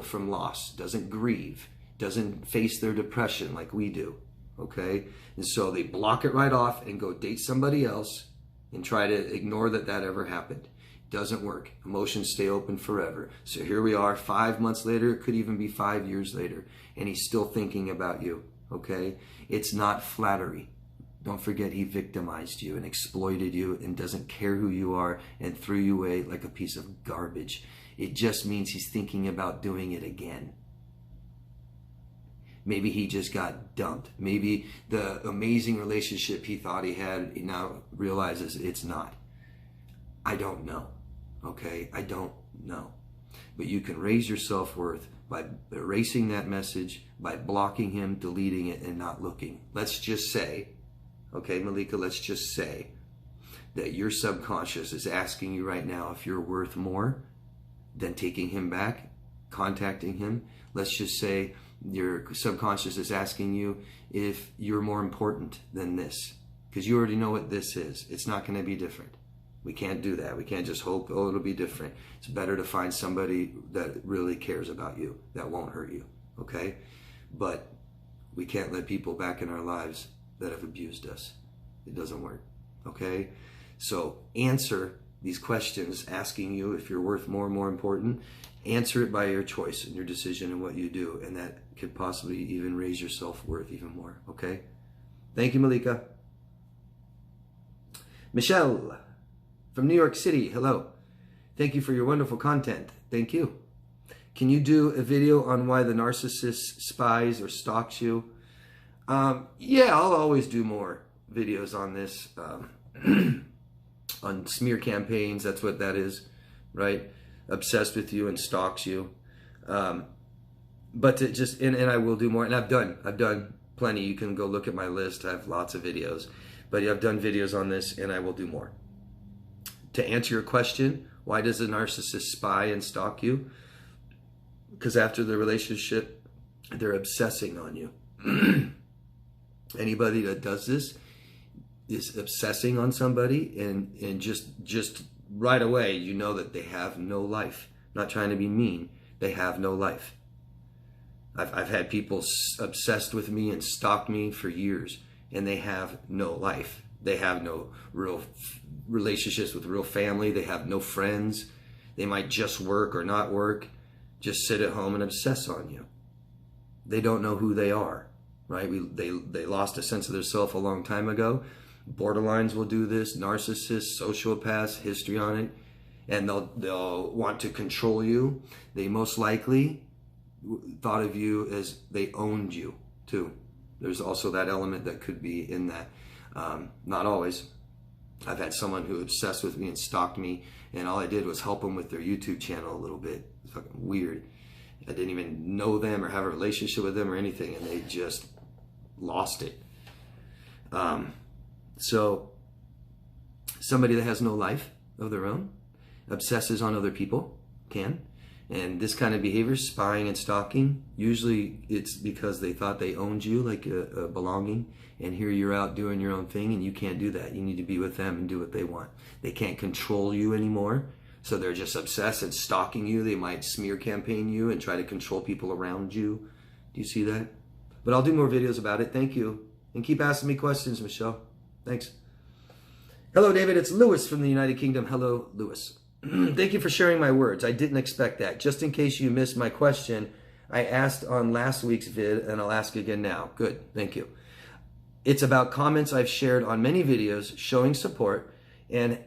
from loss, doesn't grieve, doesn't face their depression like we do, okay? And so they block it right off and go date somebody else and try to ignore that that ever happened. Doesn't work. Emotions stay open forever. So here we are 5 months later, it could even be 5 years later, and he's still thinking about you, okay? It's not flattery. Don't forget he victimized you and exploited you and doesn't care who you are and threw you away like a piece of garbage. It just means he's thinking about doing it again. Maybe he just got dumped. Maybe the amazing relationship he thought he had, he now realizes it's not. I don't know. Okay, I don't know. But you can raise your self-worth by erasing that message, by blocking him, deleting it, and not looking. Let's just say, okay, Malika, let's just say that your subconscious is asking you right now if you're worth more than taking him back, contacting him. Let's just say your subconscious is asking you if you're more important than this, because you already know what this is. It's not going to be different. We can't do that. We can't just hope, oh, it'll be different. It's better to find somebody that really cares about you, that won't hurt you, okay? But we can't let people back in our lives that have abused us. It doesn't work, okay? So answer these questions asking you if you're worth more and more important. Answer it by your choice and your decision and what you do, and that could possibly even raise your self-worth even more, okay? Thank you, Malika. Michelle from New York City, hello. Thank you for your wonderful content. Thank you. Can you do a video on why the narcissist spies or stalks you? Yeah, I'll always do more videos on this, on smear campaigns. That's what that is, right? Obsessed with you and stalks you. But to just, and I will do more, and I've done plenty. You can go look at my list. I have lots of videos, but I've done videos on this, and I will do more. To answer your question, why does a narcissist spy and stalk you? Because after the relationship, they're obsessing on you. Anybody that does this is obsessing on somebody, and just right away, you know that they have no life. Not trying to be mean. They have no life. I've had people obsessed with me and stalk me for years, and they have no life. They have no real relationships with real family. They have no friends. They might just work or not work, just sit at home and obsess on you. They don't know who they are, right? They lost a sense of their self a long time ago. Borderlines will do this, narcissists, sociopaths, histrionic, and they'll want to control you. They most likely thought of you as they owned you too. There's also that element that could be in that. Not always. I've had someone who obsessed with me and stalked me, and all I did was help them with their YouTube channel a little bit. It's fucking weird. I didn't even know them or have a relationship with them or anything, and they just lost it. So somebody that has no life of their own obsesses on other people, and this kind of behavior, spying and stalking, usually it's because they thought they owned you like a belonging, and here you're out doing your own thing, and you can't do that. You need to be with them and do what they want. They can't control you anymore, so they're just obsessed and stalking you. They might smear campaign you and try to control people around you. Do you see that? But I'll do more videos about it. Thank you. And keep asking me questions, Michelle. Thanks. Hello, David. It's Lewis from the United Kingdom. Hello, Lewis. Thank you for sharing my words. I didn't expect that. Just in case you missed my question, I asked on last week's vid, and I'll ask again now. Good. Thank you. It's about comments I've shared on many videos showing support and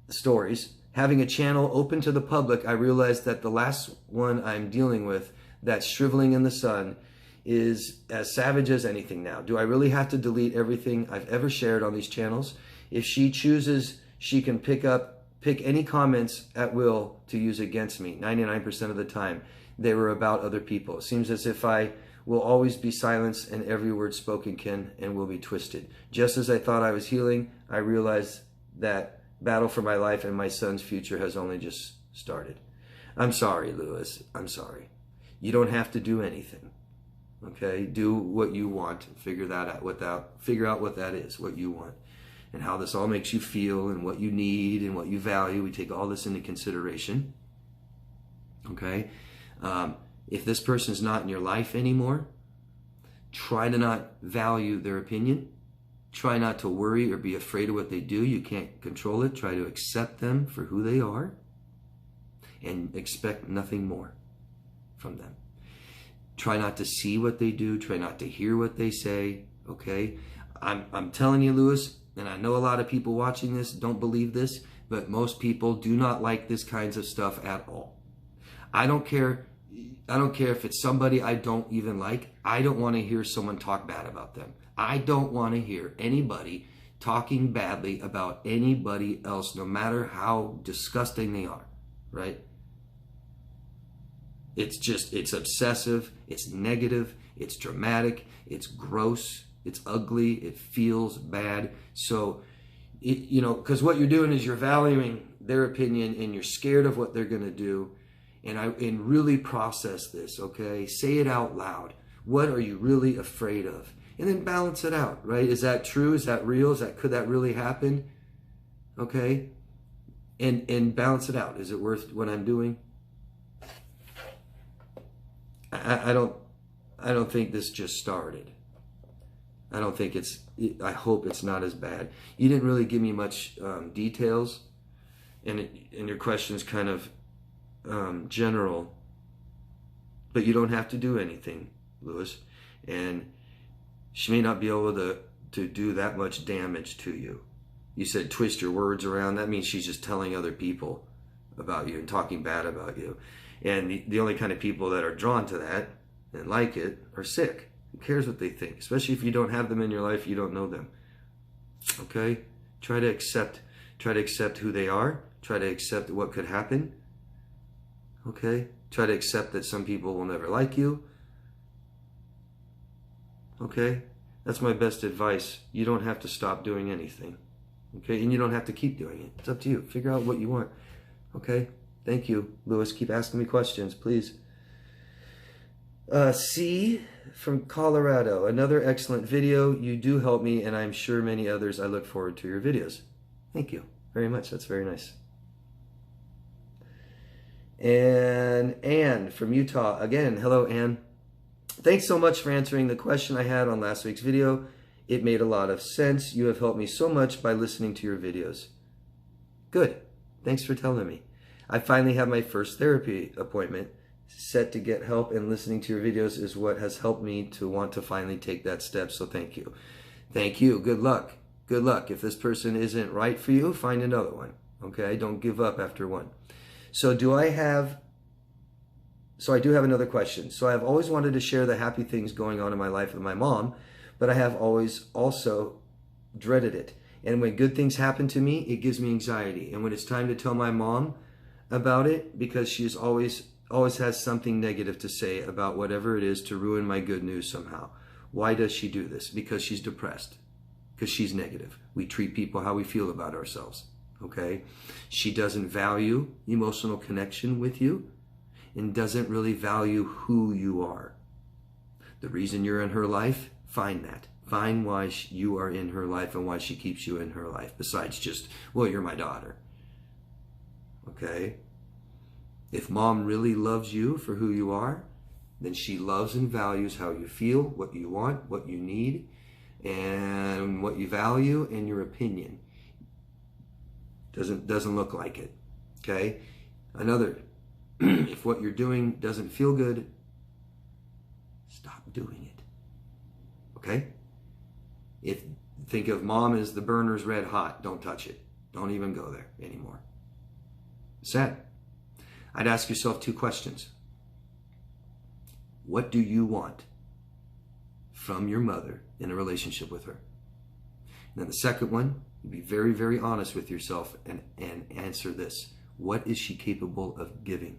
stories. Having a channel open to the public, I realized that the last one I'm dealing with, that's shriveling in the sun, is as savage as anything now. Do I really have to delete everything I've ever shared on these channels? If she chooses, she can pick any comments at will to use against me. 99% of the time, they were about other people. It seems as if I will always be silenced and every word spoken can and will be twisted. Just as I thought I was healing, I realized that battle for my life and my son's future has only just started. I'm sorry, Lewis. I'm sorry. You don't have to do anything. Okay? Do what you want. Figure out what that is, what you want, and how this all makes you feel and what you need and what you value. We take all this into consideration. Okay? If this person's not in your life anymore, try to not value their opinion. Try not to worry or be afraid of what they do. You can't control it. Try to accept them for who they are and expect nothing more from them. Try not to see what they do. Try not to hear what they say. Okay? I'm telling you, Lewis, and I know a lot of people watching this don't believe this, but most people do not like this kinds of stuff at all. I don't care if it's somebody I don't even like. I don't want to hear someone talk bad about them. I don't want to hear anybody talking badly about anybody else, no matter how disgusting they are, right? It's obsessive, it's negative, it's dramatic, it's gross, it's ugly, it feels bad. So, because what you're doing is you're valuing their opinion and you're scared of what they're going to do. And really process this, okay? Say it out loud. What are you really afraid of? And then balance it out, right? Is that true? Is that real? Could that really happen? Okay? And balance it out. Is it worth what I'm doing? I don't think this just started. I hope it's not as bad. You didn't really give me much details, and your question's kind of general, but you don't have to do anything, Lewis. And she may not be able to do that much damage to you. You said twist your words around. That means she's just telling other people about you and talking bad about you. And the only kind of people that are drawn to that and like it are sick. Who cares what they think? Especially if you don't have them in your life, you don't know them. Okay? Try to accept who they are. Try to accept what could happen. Okay? Try to accept that some people will never like you. Okay? That's my best advice. You don't have to stop doing anything. Okay? And you don't have to keep doing it. It's up to you. Figure out what you want. Okay? Thank you, Lewis. Keep asking me questions, please. C from Colorado. Another excellent video. You do help me, and I'm sure many others. I look forward to your videos. Thank you very much. That's very nice. And Anne from Utah. Again, hello, Anne. Thanks so much for answering the question I had on last week's video. It made a lot of sense. You have helped me so much by listening to your videos. Good. Thanks for telling me. I finally have my first therapy appointment set to get help, and listening to your videos is what has helped me to want to finally take that step. So thank you. Thank you. Good luck. Good luck. If this person isn't right for you, find another one. Okay? Don't give up after one. So I do have another question. So I've always wanted to share the happy things going on in my life with my mom, but I have always also dreaded it. And when good things happen to me, it gives me anxiety. And when it's time to tell my mom about it, because she's always has something negative to say about whatever it is to ruin my good news somehow. Why does she do this? Because she's depressed. Because she's negative. We treat people how we feel about ourselves. Okay? She doesn't value emotional connection with you and doesn't really value who you are. The reason you're in her life, find that. Find why you are in her life and why she keeps you in her life, besides just, well, you're my daughter. Okay? If mom really loves you for who you are, then she loves and values how you feel, what you want, what you need, and what you value, and your opinion. Doesn't look like it. Okay? Another, if what you're doing doesn't feel good, stop doing it. Okay? Think of mom as the burner's red hot. Don't touch it. Don't even go there anymore. Sad. I'd ask yourself two questions. What do you want from your mother in a relationship with her? And then the second one, be very, very honest with yourself and answer this. What is she capable of giving?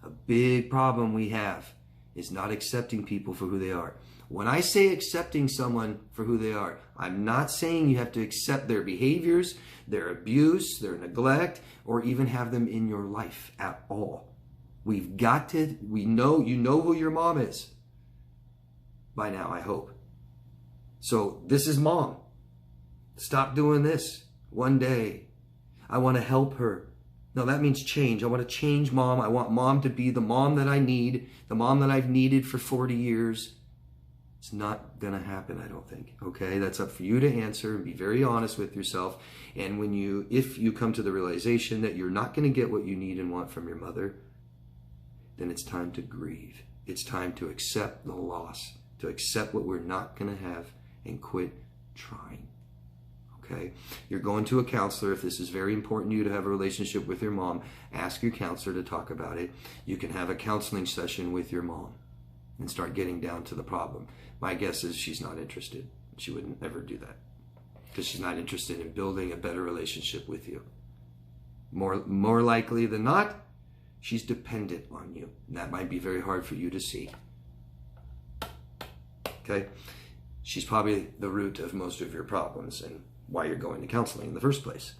A big problem we have is not accepting people for who they are. When I say accepting someone for who they are, I'm not saying you have to accept their behaviors, their abuse, their neglect, or even have them in your life at all. You know who your mom is by now, I hope. So this is mom. Stop doing this. One day, I want to help her. No, that means change. I want to change mom. I want mom to be the mom that I need, the mom that I've needed for 40 years. It's not going to happen, I don't think. Okay, that's up for you to answer and be very honest with yourself. And if you come to the realization that you're not going to get what you need and want from your mother, then it's time to grieve. It's time to accept the loss, to accept what we're not going to have and quit trying. Okay? You're going to a counselor. If this is very important to you to have a relationship with your mom, ask your counselor to talk about it. You can have a counseling session with your mom and start getting down to the problem. My guess is she's not interested. She wouldn't ever do that because she's not interested in building a better relationship with you. More likely than not, she's dependent on you. And that might be very hard for you to see. Okay? She's probably the root of most of your problems and why you're going to counseling in the first place.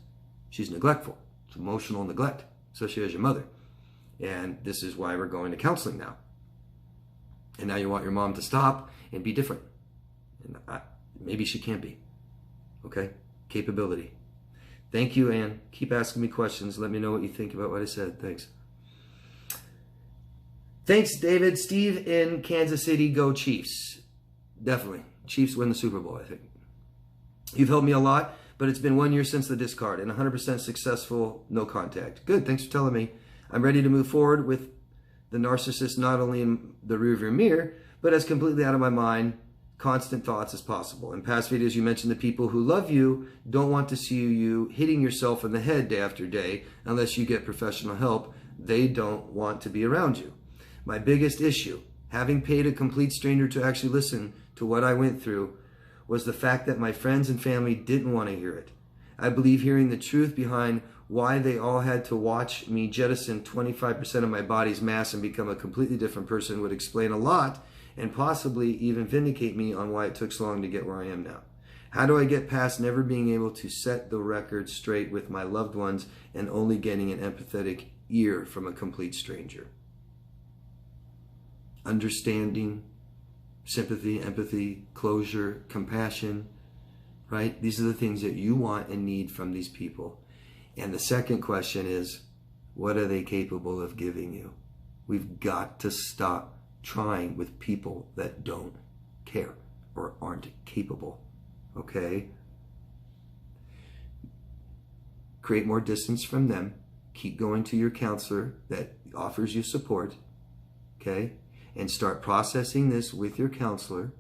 She's neglectful. It's emotional neglect, especially as your mother. And this is why we're going to counseling now. And now you want your mom to stop and be different. And maybe she can't be. Okay? Capability. Thank you, Ann. Keep asking me questions. Let me know what you think about what I said. Thanks. Thanks, David. Steve in Kansas City. Go Chiefs. Definitely. Chiefs win the Super Bowl, I think. You've helped me a lot, but it's been 1 year since the discard and 100% successful, no contact. Good. Thanks for telling me. I'm ready to move forward with the narcissist not only in the rearview mirror, but as completely out of my mind, constant thoughts as possible. In past videos, you mentioned the people who love you don't want to see you hitting yourself in the head day after day unless you get professional help. They don't want to be around you. My biggest issue, having paid a complete stranger to actually listen to what I went through, was the fact that my friends and family didn't want to hear it. I believe hearing the truth behind why they all had to watch me jettison 25% of my body's mass and become a completely different person would explain a lot and possibly even vindicate me on why it took so long to get where I am now. How do I get past never being able to set the record straight with my loved ones and only getting an empathetic ear from a complete stranger? Understanding, sympathy, empathy, closure, compassion, right? These are the things that you want and need from these people. And the second question is, what are they capable of giving you? We've got to stop trying with people that don't care or aren't capable, okay? Create more distance from them. Keep going to your counselor that offers you support, okay? And start processing this with your counselor.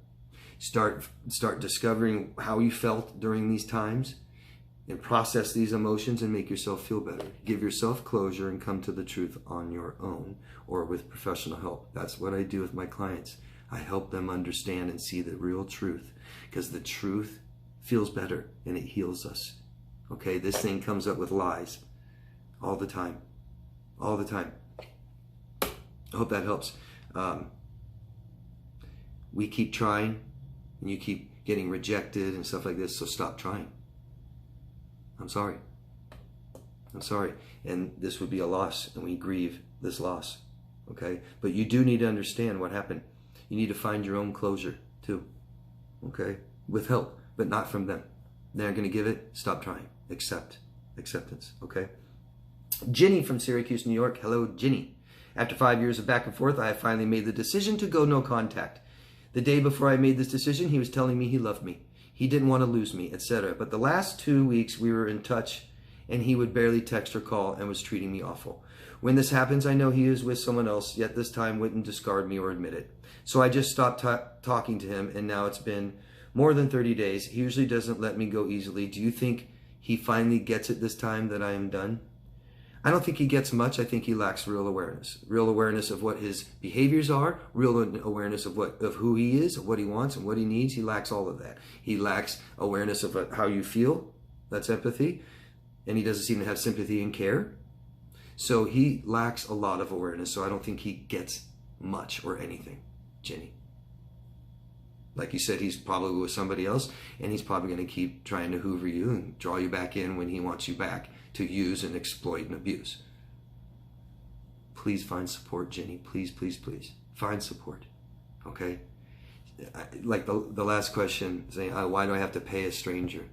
Start discovering how you felt during these times and process these emotions and make yourself feel better. Give yourself closure and come to the truth on your own or with professional help. That's what I do with my clients. I help them understand and see the real truth because the truth feels better and it heals us. Okay, this thing comes up with lies all the time. All the time. I hope that helps. We keep trying and you keep getting rejected and stuff like this, so stop trying. I'm sorry. I'm sorry. And this would be a loss and we grieve this loss. Okay? But you do need to understand what happened. You need to find your own closure too. Okay? With help, but not from them. They're going to give it. Stop trying. Accept. Acceptance. Okay? Ginny from Syracuse, New York. Hello, Ginny. After 5 years of back and forth, I have finally made the decision to go no contact. The day before I made this decision, he was telling me he loved me. He didn't want to lose me, etc. But the last 2 weeks we were in touch and he would barely text or call and was treating me awful. When this happens, I know he is with someone else, yet this time wouldn't discard me or admit it. So I just stopped talking to him, and now it's been more than 30 days. He usually doesn't let me go easily. Do you think he finally gets it this time that I am done? I don't think he gets much. I think he lacks real awareness of what his behaviors are, real awareness of who he is, of what he wants and what he needs. He lacks all of that. He lacks awareness of how you feel. That's empathy. And he doesn't seem to have sympathy and care. So he lacks a lot of awareness. So I don't think he gets much or anything, Jenny. Like you said, he's probably with somebody else, and he's probably going to keep trying to hoover you and draw you back in when he wants you back to use and exploit and abuse. Please find support, Jenny. Please, please, please. Find support. Okay? Like the last question, saying, why do I have to pay a stranger?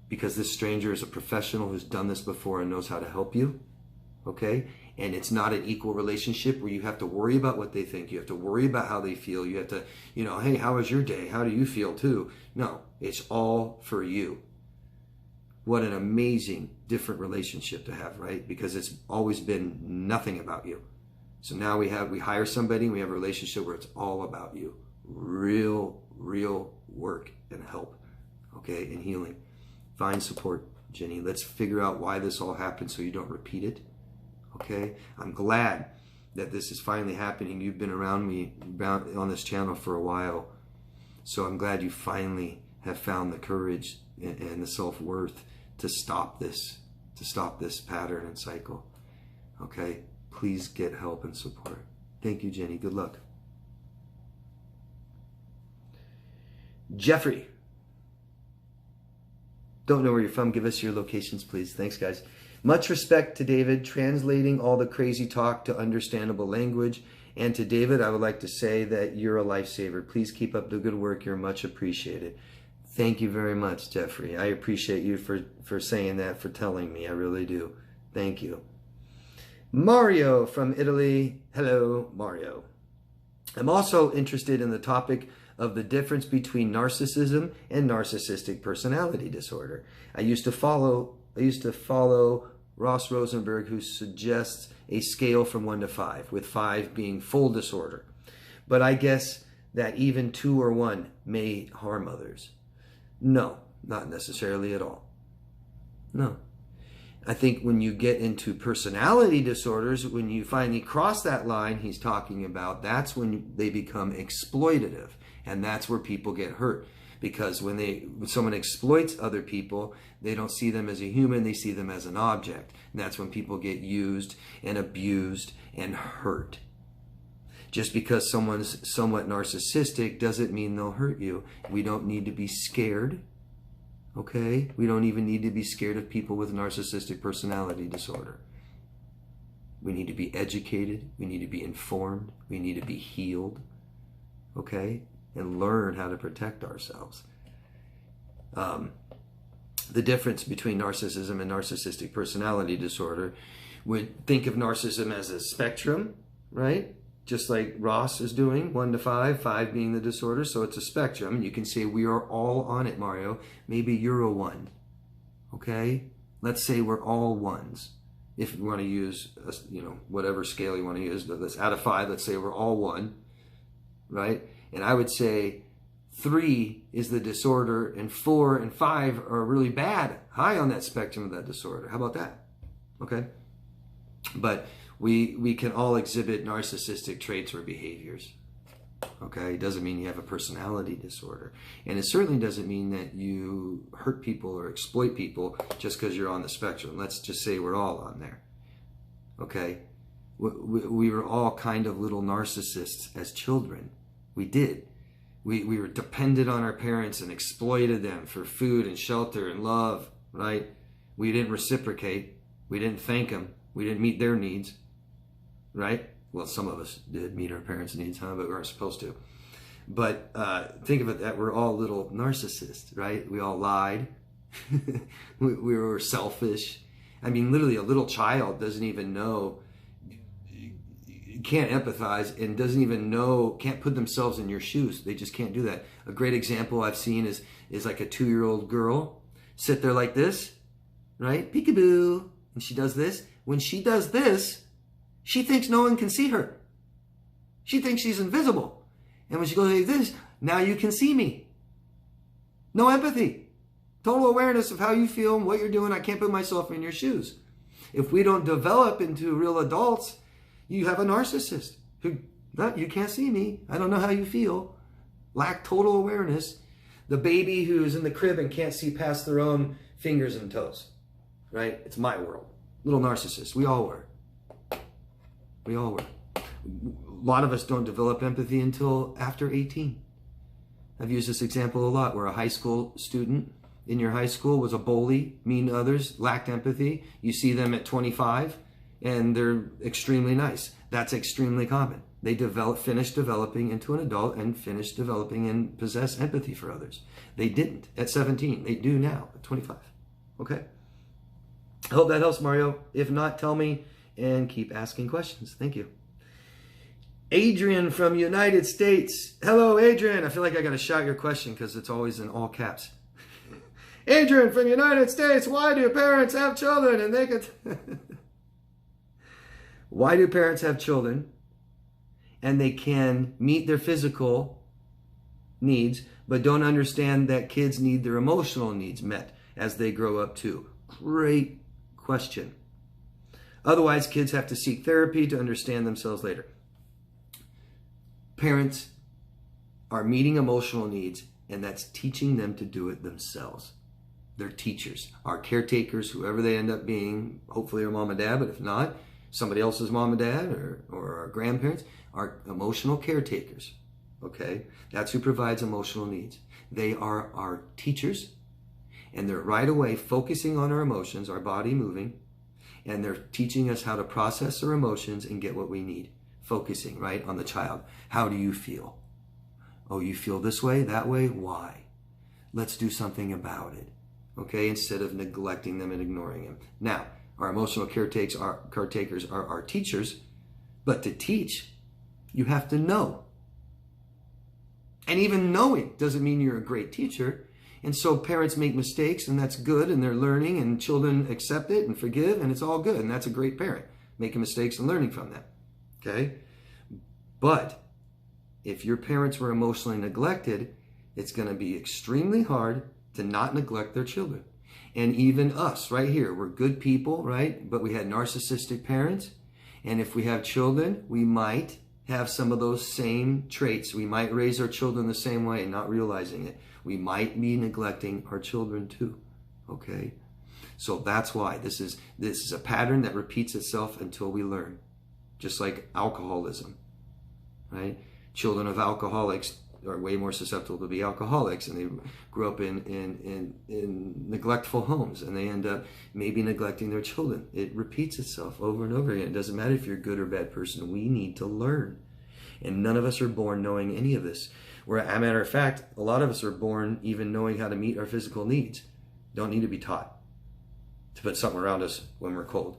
because this stranger is a professional who's done this before and knows how to help you, okay? And it's not an equal relationship where you have to worry about what they think. You have to worry about how they feel. You have to, hey, how was your day? How do you feel too? No, it's all for you. What an amazing, different relationship to have, right? Because it's always been nothing about you. So now we hire somebody and we have a relationship where it's all about you. Real work and help, okay, and healing. Find support, Jenny. Let's figure out why this all happened so you don't repeat it, okay? I'm glad that this is finally happening. You've been around me on this channel for a while, so I'm glad you finally have found the courage and the self-worth to stop this pattern and cycle, okay? Please get help and support. Thank you, Jenny. Good luck. Jeffrey. Don't know where you're from. Give us your locations, please. Thanks, guys. Much respect to David, translating all the crazy talk to understandable language. And to David, I would like to say that you're a lifesaver. Please keep up the good work. You're much appreciated. Thank you very much, Jeffrey. I appreciate you for saying that, for telling me. I really do. Thank you. Mario from Italy. Hello, Mario. I'm also interested in the topic of the difference between narcissism and narcissistic personality disorder. I used to follow Ross Rosenberg, who suggests a scale from 1 to 5, with 5 being full disorder. But I guess that even 2 or 1 may harm others. No, not necessarily at all. No. I think when you get into personality disorders, when you finally cross that line he's talking about, that's when they become exploitative. And that's where people get hurt. Because when someone exploits other people, they don't see them as a human, they see them as an object. And that's when people get used and abused and hurt. Just because someone's somewhat narcissistic doesn't mean they'll hurt you. We don't need to be scared. Okay? We don't even need to be scared of people with narcissistic personality disorder. We need to be educated. We need to be informed. We need to be healed. Okay? And learn how to protect ourselves. The difference between narcissism and narcissistic personality disorder, would think of narcissism as a spectrum, right? Just like Ross is doing, 1 to 5, 5 being the disorder. So it's a spectrum. And you can say we are all on it, Mario. Maybe you're a 1. Okay? Let's say we're all 1s. If you want to use, whatever scale you want to use, but let's out of 5, let's say we're all 1, right? And I would say 3 is the disorder, and 4 and 5 are really bad, high on that spectrum of that disorder. How about that? Okay? But we can all exhibit narcissistic traits or behaviors. Okay? It doesn't mean you have a personality disorder. And it certainly doesn't mean that you hurt people or exploit people just because you're on the spectrum. Let's just say we're all on there. Okay? We were all kind of little narcissists as children. We did. We were dependent on our parents and exploited them for food and shelter and love, right? We didn't reciprocate. We didn't thank them. We didn't meet their needs, right? Well, some of us did meet our parents' needs, but we weren't supposed to. But think of it that we're all little narcissists, right? We all lied. we were selfish. I mean, literally a little child doesn't even know, can't empathize, and doesn't even know, can't put themselves in your shoes. They just can't do that. A great example I've seen is like a 2-year-old girl sit there like this, right? Peekaboo. And she does this. When she does this, she thinks no one can see her. She thinks she's invisible. And when she goes like this, now you can see me. No empathy. Total awareness of how you feel and what you're doing. I can't put myself in your shoes. If we don't develop into real adults, you have a narcissist who, no, you can't see me. I don't know how you feel. Lack total awareness. The baby who's in the crib and can't see past their own fingers and toes, right? It's my world. Little narcissist. We all were. We all were. A lot of us don't develop empathy until after 18. I've used this example a lot, where a high school student in your high school was a bully, mean to others, lacked empathy. You see them at 25 and they're extremely nice. That's extremely common. They finish developing into an adult and finish developing and possess empathy for others. They didn't at 17. They do now at 25. Okay? I hope that helps, Mario. If not, tell me and keep asking questions. Thank you. Adrian from United States. Hello, Adrian. I feel like I got to shout your question because it's always in all caps. Adrian from United States. Why do parents have children and they could... Why do parents have children and they can meet their physical needs but don't understand that kids need their emotional needs met as they grow up too? Great question. Otherwise, kids have to seek therapy to understand themselves later. Parents are meeting emotional needs, and that's teaching them to do it themselves. They're teachers. Our caretakers, whoever they end up being, hopefully our mom and dad, but if not, somebody else's mom and dad or our grandparents, are emotional caretakers. Okay? That's who provides emotional needs. They are our teachers, and they're right away focusing on our emotions, our body moving, and they're teaching us how to process our emotions and get what we need. Focusing, right, on the child. How do you feel? Oh, you feel this way, that way? Why? Let's do something about it. Okay, instead of neglecting them and ignoring them. Now, our emotional caretakers are our teachers, but to teach, you have to know. And even knowing doesn't mean you're a great teacher. And so parents make mistakes, and that's good, and they're learning, and children accept it and forgive, and it's all good, and that's a great parent, making mistakes and learning from them. Okay? But if your parents were emotionally neglected, it's going to be extremely hard to not neglect their children. And even us right here, we're good people, right? But we had narcissistic parents. And if we have children, we might have some of those same traits. We might raise our children the same way and not realizing it. We might be neglecting our children too. Okay? So that's why this is a pattern that repeats itself until we learn. Just like alcoholism, right? Children of alcoholics are way more susceptible to be alcoholics, and they grew up in neglectful homes, and they end up maybe neglecting their children. It repeats itself over and over again. It doesn't matter if you're a good or bad person. We need to learn. And none of us are born knowing any of this. Where, as a matter of fact, a lot of us are born even knowing how to meet our physical needs. Don't need to be taught to put something around us when we're cold,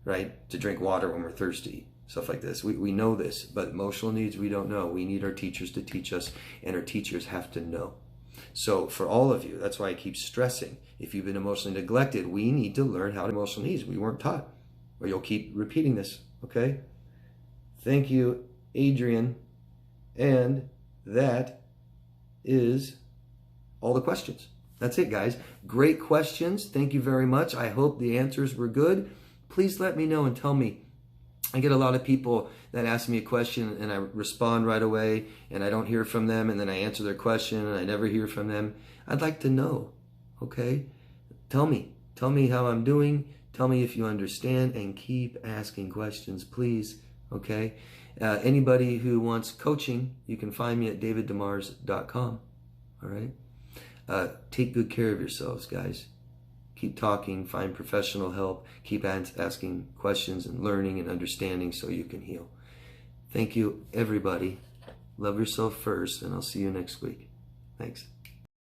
right? To drink water when we're thirsty. Stuff like this. We know this, but emotional needs we don't know. We need our teachers to teach us, and our teachers have to know. So for all of you, that's why I keep stressing, if you've been emotionally neglected, we need to learn how to emotional needs. We weren't taught, or you'll keep repeating this, okay? Thank you, Adrian. And that is all the questions. That's it, guys. Great questions. Thank you very much. I hope the answers were good. Please let me know and tell me. I get a lot of people that ask me a question and I respond right away and I don't hear from them, and then I answer their question and I never hear from them. I'd like to know, okay? Tell me how I'm doing. Tell me if you understand, and keep asking questions, please, okay? Anybody who wants coaching, you can find me at daviddemars.com, all right? Take good care of yourselves, guys. Keep talking, find professional help, keep asking questions and learning and understanding so you can heal. Thank you, everybody. Love yourself first, and I'll see you next week. Thanks.